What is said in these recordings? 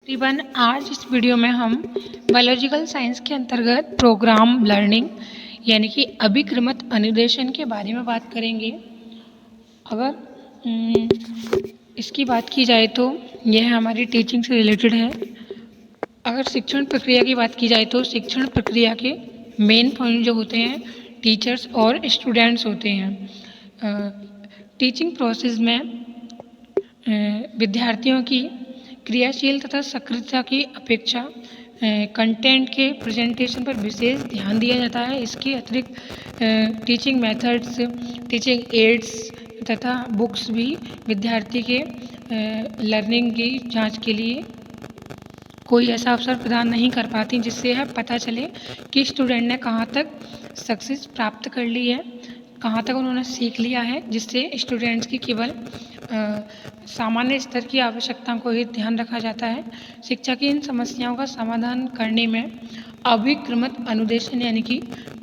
तकरीबन आज इस वीडियो में हम बायोलॉजिकल साइंस के अंतर्गत प्रोग्राम लर्निंग यानी कि अभिक्रमित अनुदेशन के बारे में बात करेंगे। अगर इसकी बात की जाए तो यह हमारी टीचिंग से रिलेटेड है। अगर शिक्षण प्रक्रिया की बात की जाए तो शिक्षण प्रक्रिया के मेन पॉइंट जो होते हैं टीचर्स और स्टूडेंट्स होते हैं। टीचिंग प्रोसेस में विद्यार्थियों की क्रियाशील तथा सक्रियता की अपेक्षा कंटेंट के प्रेजेंटेशन पर विशेष ध्यान दिया जाता है। इसके अतिरिक्त टीचिंग मेथड्स, टीचिंग एड्स तथा बुक्स भी विद्यार्थी के लर्निंग की जांच के लिए कोई ऐसा अवसर प्रदान नहीं कर पाती जिससे यह पता चले कि स्टूडेंट ने कहाँ तक सक्सेस प्राप्त कर ली है, कहाँ तक उन्होंने सीख लिया है, जिससे स्टूडेंट्स की केवल सामान्य स्तर की आवश्यकताओं को ही ध्यान रखा जाता है। शिक्षा की इन समस्याओं का समाधान करने में अभिक्रमित अनुदेशन यानी कि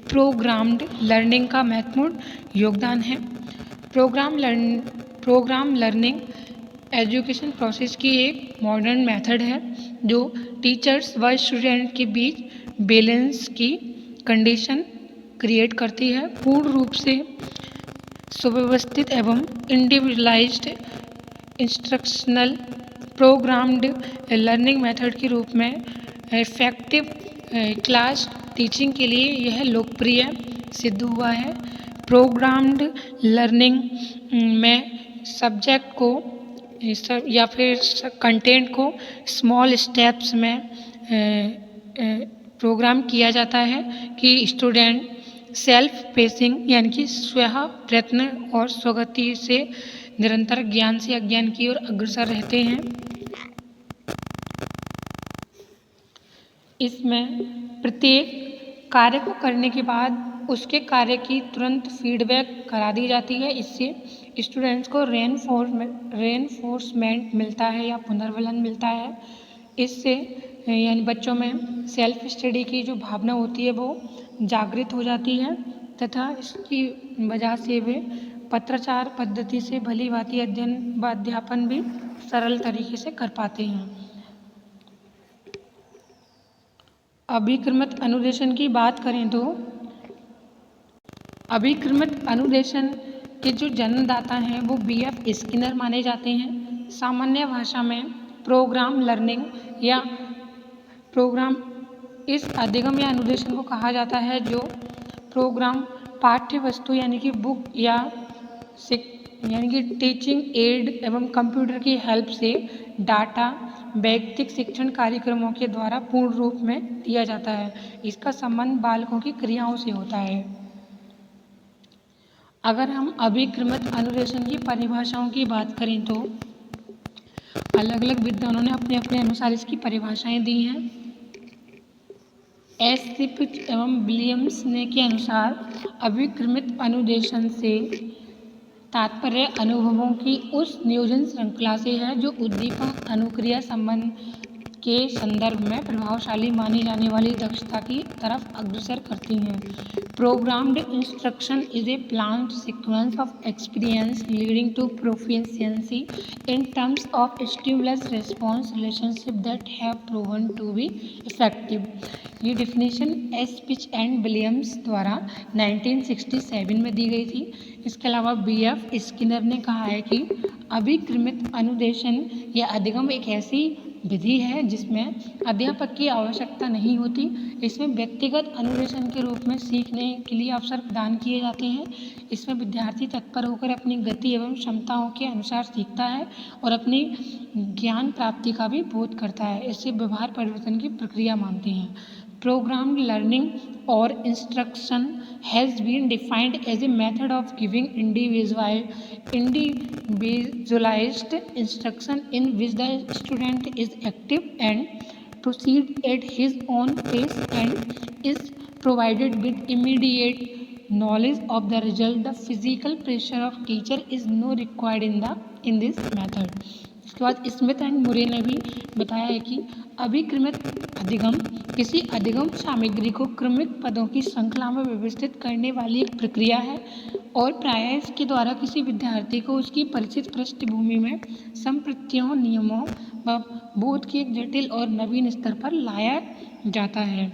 प्रोग्राम्ड लर्निंग का महत्वपूर्ण योगदान है। प्रोग्राम लर्निंग एजुकेशन प्रोसेस की एक मॉडर्न मेथड है जो टीचर्स व स्टूडेंट के बीच बैलेंस की कंडीशन क्रिएट करती है। पूर्ण रूप से सुव्यवस्थित एवं individualised instructional programmed learning method के रूप में इफेक्टिव क्लास टीचिंग के लिए यह लोकप्रिय सिद्ध हुआ है। प्रोग्राम्ड लर्निंग में सब्जेक्ट को या फिर कंटेंट को स्मॉल स्टेप्स में प्रोग्राम किया जाता है कि स्टूडेंट सेल्फ पेसिंग यानी कि स्वयं प्रयत्न और स्वगति से निरंतर ज्ञान से अज्ञान की ओर अग्रसर रहते हैं। इसमें प्रत्येक कार्य को करने के बाद उसके कार्य की तुरंत फीडबैक करा दी जाती है। इससे स्टूडेंट्स को रेनफोर्समेंट मिलता है या पुनर्बलन मिलता है। इससे यानी बच्चों में सेल्फ स्टडी की जो भावना होती है वो जागृत हो जाती है तथा इसकी वजह से वे पत्राचार पद्धति से भली भांति अध्ययन व अध्यापन भी सरल तरीके से कर पाते हैं। अभिक्रमित अनुदेशन की बात करें तो अभिक्रमित अनुदेशन के जो जन्मदाता हैं वो B.F. स्किनर माने जाते हैं। सामान्य भाषा में प्रोग्राम लर्निंग या प्रोग्राम इस अधिगम या अनुदेशन को कहा जाता है जो प्रोग्राम पाठ्य वस्तु यानी कि बुक यानी कि टीचिंग एड एवं कंप्यूटर की हेल्प से डाटा वैयक्तिक शिक्षण कार्यक्रमों के द्वारा पूर्ण रूप में दिया जाता है। इसका संबंध बालकों की क्रियाओं से होता है। अगर हम अभिक्रमित अनुदेशन की परिभाषाओं की बात करें तो अलग अलग विद्वानों ने अपने अपने अनुसार इसकी परिभाषाएं दी हैं। एस.सी. एवं विलियम्स ने के अनुसार अभिक्रमित अनुदेशन से तात्पर्य अनुभवों की उस नियोजन श्रृंखला से है जो उद्दीपन अनुक्रिया संबंध के संदर्भ में प्रभावशाली मानी जाने वाली दक्षता की तरफ अग्रसर करती हैं। Programmed instruction is a planned sequence of experience leading to proficiency in terms of stimulus response relationship that have proven to be effective. ये डिफिनेशन एस. एंड विलियम्स द्वारा 1967 में दी गई थी। इसके अलावा B.F. स्किनर ने कहा है कि अभिक्रमित अनुदेशन या अधिगम एक ऐसी विधि है जिसमें अध्यापक की आवश्यकता नहीं होती। इसमें व्यक्तिगत अनुदेशन के रूप में सीखने के लिए अवसर प्रदान किए जाते हैं। इसमें विद्यार्थी तत्पर होकर अपनी गति एवं क्षमताओं के अनुसार सीखता है और अपनी ज्ञान प्राप्ति का भी बोध करता है। इसे व्यवहार परिवर्तन की प्रक्रिया मानते हैं। Programmed learning or instruction has been defined as a method of giving individualized instruction in which the student is active and proceeds at his own pace and is provided with immediate knowledge of the result. The physical pressure of teacher is no required in this method. इसके बाद Smith and मुरे ने भी बताया है कि अभिक्रमित अधिगम किसी अधिगम सामग्री को क्रमिक पदों की श्रृंखला में व्यवस्थित करने वाली एक प्रक्रिया है और प्रायः इसके द्वारा किसी विद्यार्थी को उसकी परिचित पृष्ठभूमि में संप्रत्यों, नियमों व बोध के एक जटिल और नवीन स्तर पर लाया जाता है।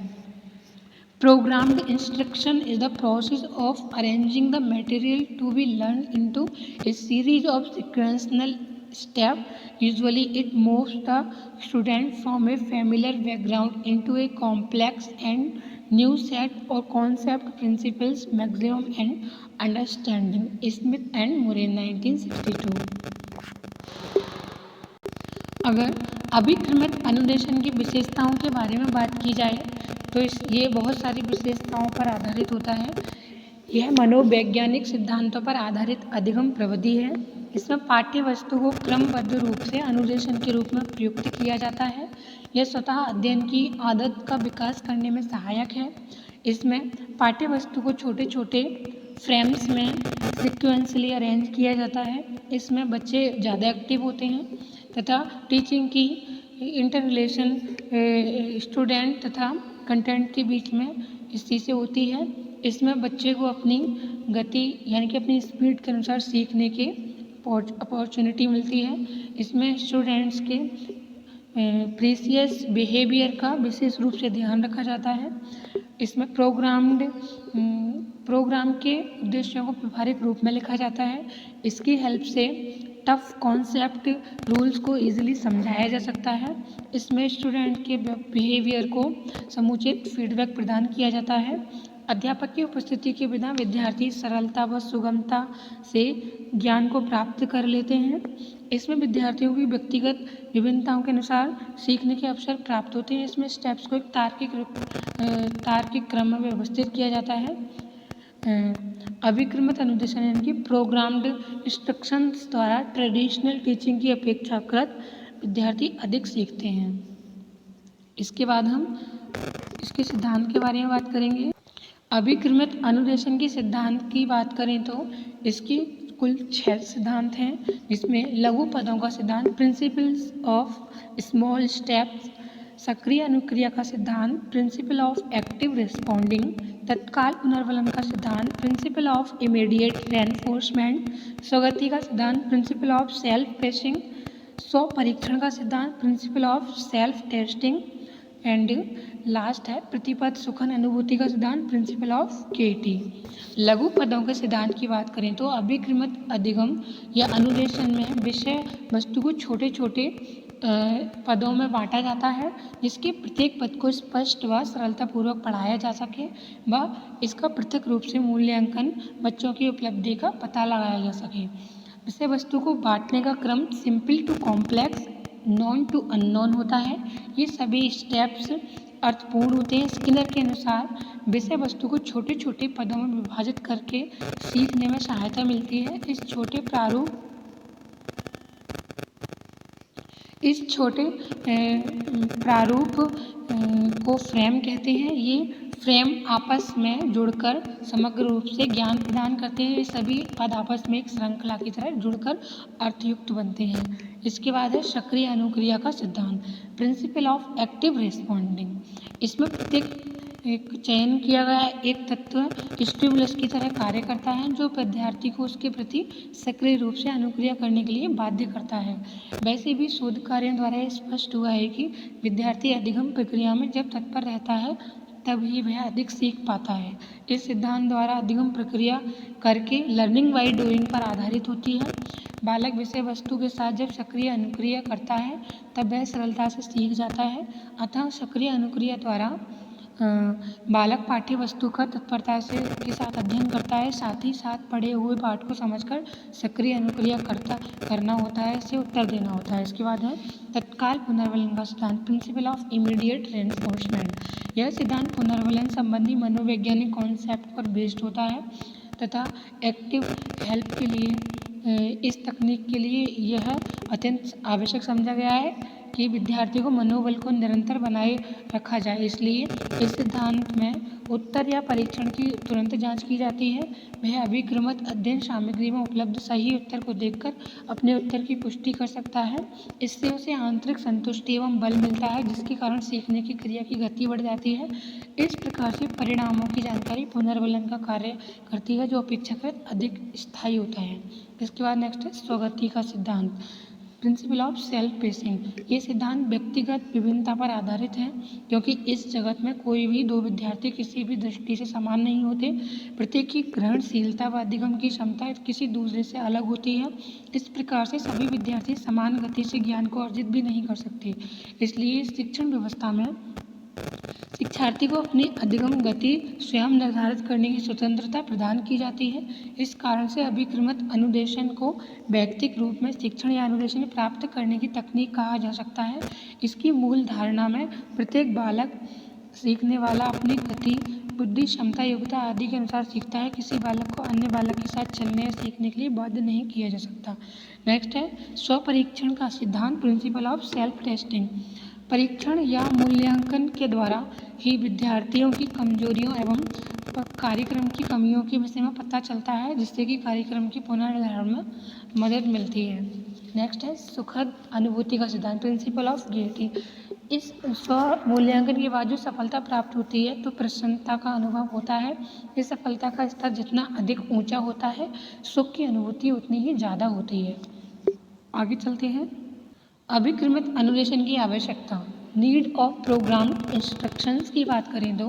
Programmed instruction is the process of arranging the material to be learned into a series of sequential steps. Usually, it moves the student from a familiar background into a complex and new set or concept, principles, maximum and understanding. Smith and Murray, 1962। अगर अभिक्रमित अनुदेशन की विशेषताओं के बारे में बात की जाए तो ये बहुत सारी विशेषताओं पर आधारित होता है। यह मनोवैज्ञानिक सिद्धांतों पर आधारित अधिगम प्रविधि है। इसमें पाठ्य वस्तु को क्रमबद्ध रूप से अनुदेशन के रूप में प्रयुक्त किया जाता है। यह स्वतः अध्ययन की आदत का विकास करने में सहायक है। इसमें पाठ्य वस्तु को छोटे छोटे फ्रेम्स में सिक्वेंसली अरेंज किया जाता है। इसमें बच्चे ज़्यादा एक्टिव होते हैं तथा टीचिंग की इंटररिलेशन स्टूडेंट तथा कंटेंट के बीच में इस चीज़ से होती है। इसमें बच्चे को अपनी गति यानी कि अपनी स्पीड के अनुसार सीखने की अपॉर्चुनिटी मिलती है। इसमें स्टूडेंट्स के प्रीसियस बिहेवियर का विशेष रूप से ध्यान रखा जाता है। इसमें प्रोग्राम के उद्देश्यों को व्यवहारिक रूप में लिखा जाता है। इसकी हेल्प से टफ कॉन्सेप्ट रूल्स को इजीली समझाया जा सकता है। इसमें स्टूडेंट के बिहेवियर को समुचित फीडबैक प्रदान किया जाता है। अध्यापक की उपस्थिति के बिना विद्यार्थी सरलता व सुगमता से ज्ञान को प्राप्त कर लेते हैं। इसमें विद्यार्थियों की व्यक्तिगत विभिन्नताओं के अनुसार सीखने के अवसर प्राप्त होते हैं। इसमें स्टेप्स को एक तार्किक क्रम में व्यवस्थित किया जाता है। अभिक्रमित अनुदेशन यानी कि प्रोग्राम्ड इंस्ट्रक्शंस द्वारा ट्रेडिशनल टीचिंग की अपेक्षाकृत विद्यार्थी अधिक सीखते हैं। इसके बाद हम इसके सिद्धांत के बारे में बात करेंगे। अभिक्रमित अनुदेशन के सिद्धांत की बात करें तो इसकी कुल 6 सिद्धांत हैं, जिसमें लघु पदों का सिद्धांत, प्रिंसिपल्स ऑफ स्मॉल स्टेप्स, सक्रिय अनुक्रिया का सिद्धांत, प्रिंसिपल ऑफ एक्टिव रिस्पॉन्डिंग, तत्काल पुनर्वलन का सिद्धांत, प्रिंसिपल ऑफ इमीडिएट रेनफोर्समेंट, स्वगति का सिद्धांत, प्रिंसिपल ऑफ सेल्फ पेसिंग, स्व परीक्षण का सिद्धांत, principle of self testing and last है प्रतिपद सुखन अनुभूति का सिद्धांत, प्रिंसिपल ऑफ केटी। लघु पदों के सिद्धांत की बात करें तो अभिक्रमित अधिगम या अनुदेशन में विषय वस्तु को छोटे छोटे पदों में बांटा जाता है, जिसके प्रत्येक पद को स्पष्ट व सरलतापूर्वक पढ़ाया जा सके व इसका पृथक रूप से मूल्यांकन बच्चों की उपलब्धि का पता लगाया जा सके। विषय वस्तु को बांटने का क्रम simple to complex, known to unknown होता है। ये सभी स्टेप्स अर्थपूर्ण होते हैं। स्किनर के अनुसार विषय वस्तु को छोटे छोटे पदों में विभाजित करके सीखने में सहायता मिलती है। इस छोटे प्रारूप को फ्रेम कहते हैं। ये फ्रेम आपस में जुड़कर समग्र रूप से ज्ञान प्रदान करते हैं। ये सभी पद आपस में एक श्रृंखला की तरह जुड़कर अर्थयुक्त बनते हैं। इसके बाद है सक्रिय अनुक्रिया का सिद्धांत, प्रिंसिपल ऑफ एक्टिव रिस्पॉन्डिंग। इसमें प्रत्येक एक चयन किया गया एक तत्व स्टिमुलस की तरह कार्य करता है, जो विद्यार्थी को उसके प्रति सक्रिय रूप से अनुक्रिया करने के लिए बाध्य करता है। वैसे भी शोध कार्यों द्वारा यह स्पष्ट हुआ है कि विद्यार्थी अधिगम प्रक्रिया में जब तत्पर रहता है तभी वह अधिक सीख पाता है। इस सिद्धांत द्वारा अधिगम प्रक्रिया करके लर्निंग बाय डूइंग पर आधारित होती है। बालक विषय वस्तु के साथ जब सक्रिय अनुक्रिया करता है तब वह सरलता से सीख जाता है। अतः सक्रिय अनुक्रिया द्वारा बालक पाठ्य वस्तु का तत्परता के साथ अध्ययन करता है, साथ ही साथ पढ़े हुए पाठ को समझकर सक्रिय अनुक्रिया करना होता है, इसे उत्तर देना होता है। इसके बाद है तत्काल पुनर्वलन का सिद्धांत, प्रिंसिपल ऑफ इमीडिएट रेनफोर्समेंट। यह सिद्धांत पुनर्वलन संबंधी मनोवैज्ञानिक कॉन्सेप्ट पर बेस्ड होता है तथा एक्टिव हेल्प के लिए इस तकनीक के लिए यह अत्यंत आवश्यक समझा गया है। कि विद्यार्थियों को मनोबल को निरंतर बनाए रखा जाए। इसलिए इस सिद्धांत में उत्तर या परीक्षण की तुरंत जांच की जाती है। वह अभिक्रमित अध्ययन सामग्री में उपलब्ध सही उत्तर को देखकर अपने उत्तर की पुष्टि कर सकता है। इससे उसे आंतरिक संतुष्टि एवं बल मिलता है, जिसके कारण सीखने की क्रिया की गति बढ़ जाती है। इस प्रकार से परिणामों की जानकारी पुनर्बलन का कार्य करती है, जो अपेक्षाकृत अधिक स्थायी होता है। इसके बाद नेक्स्ट है स्वगति का सिद्धांत, प्रिंसिपल ऑफ सेल्फ पेसिंग। ये सिद्धांत व्यक्तिगत विभिन्नता पर आधारित है, क्योंकि इस जगत में कोई भी दो विद्यार्थी किसी भी दृष्टि से समान नहीं होते। प्रत्येक की ग्रहणशीलता व अधिगम की क्षमता किसी दूसरे से अलग होती है। इस प्रकार से सभी विद्यार्थी समान गति से ज्ञान को अर्जित भी नहीं कर सकते। इसलिए शिक्षण व्यवस्था में शिक्षार्थी को अपनी अधिगम गति स्वयं निर्धारित करने की स्वतंत्रता प्रदान की जाती है। इस कारण से अभिक्रमित अनुदेशन को वैयक्तिक रूप में शिक्षण या अनुदेशन प्राप्त करने की तकनीक कहा जा सकता है। इसकी मूल धारणा में प्रत्येक बालक सीखने वाला अपनी गति, बुद्धि, क्षमता, योग्यता आदि के अनुसार सीखता है। किसी बालक को अन्य बालक के साथ चलने या सीखने के लिए बाध्य नहीं किया जा सकता। नेक्स्ट है स्वपरीक्षण का सिद्धांत, प्रिंसिपल ऑफ सेल्फ टेस्टिंग। परीक्षण या मूल्यांकन के द्वारा ही विद्यार्थियों की कमजोरियों एवं कार्यक्रम की कमियों के विषय में पता चलता है, जिससे कि कार्यक्रम की पुनर्निर्धारण में मदद मिलती है। नेक्स्ट है सुखद अनुभूति का सिद्धांत, प्रिंसिपल ऑफ गियरिटी। इस स्व मूल्यांकन के बाद जो सफलता प्राप्त होती है तो प्रसन्नता का अनुभव होता है। इस सफलता का स्तर जितना अधिक ऊंचा होता है, सुख की अनुभूति उतनी ही ज़्यादा होती है। आगे चलते हैं। अभिक्रमित अनुदेशन की आवश्यकता, नीड ऑफ प्रोग्राम इंस्ट्रक्शंस की बात करें तो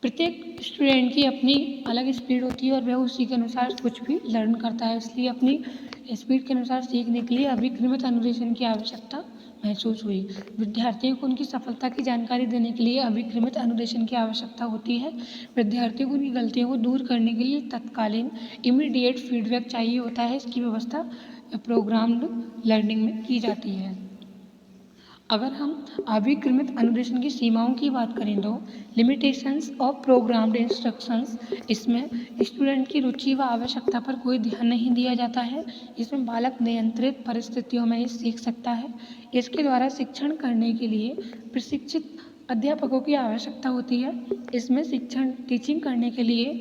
प्रत्येक स्टूडेंट की अपनी अलग स्पीड होती है और वह उसी के अनुसार कुछ भी लर्न करता है। इसलिए अपनी स्पीड के अनुसार सीखने के लिए अभिक्रमित अनुदेशन की आवश्यकता महसूस हुई। विद्यार्थियों को उनकी सफलता की जानकारी देने के लिए अभिक्रमित अनुदेशन की आवश्यकता होती है। विद्यार्थियों को उनकी गलतियों को दूर करने के लिए तत्कालीन इमीडिएट फीडबैक चाहिए होता है। इसकी व्यवस्था प्रोग्राम्ड लर्निंग में की जाती है। अगर हम अभिक्रमित अनुदेशन की सीमाओं की बात करें तो लिमिटेशंस ऑफ प्रोग्राम्ड इंस्ट्रक्शंस, इसमें स्टूडेंट की रुचि व आवश्यकता पर कोई ध्यान नहीं दिया जाता है। इसमें बालक नियंत्रित परिस्थितियों में ही सीख सकता है। इसके द्वारा शिक्षण करने के लिए प्रशिक्षित अध्यापकों की आवश्यकता होती है। इसमें शिक्षण टीचिंग करने के लिए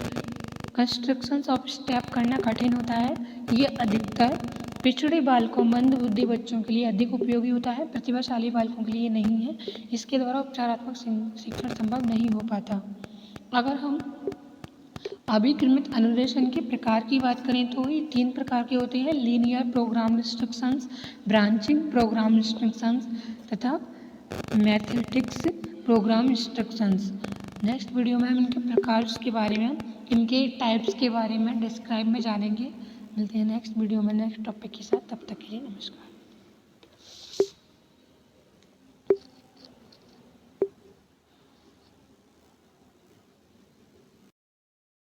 कंस्ट्रक्शंस ऑफ स्टेप करना कठिन होता है। ये अधिकतर पिछड़े बालकों, मंद बुद्धि बच्चों के लिए अधिक उपयोगी होता है, प्रतिभाशाली बालकों के लिए नहीं है। इसके द्वारा उपचारात्मक शिक्षण संभव नहीं हो पाता। अगर हम अभिक्रमित अनुदेशन के प्रकार की बात करें तो ये 3 प्रकार के होते हैं, linear program instructions, branching program instructions तथा mathematics program instructions. Next video में हम इनके प्रकार के बारे में, इनके टाइप्स के बारे में डिस्क्राइब में जानेंगे। मिलते हैं नेक्स्ट वीडियो में नेक्स्ट टॉपिक के साथ। तब तक के लिए नमस्कार।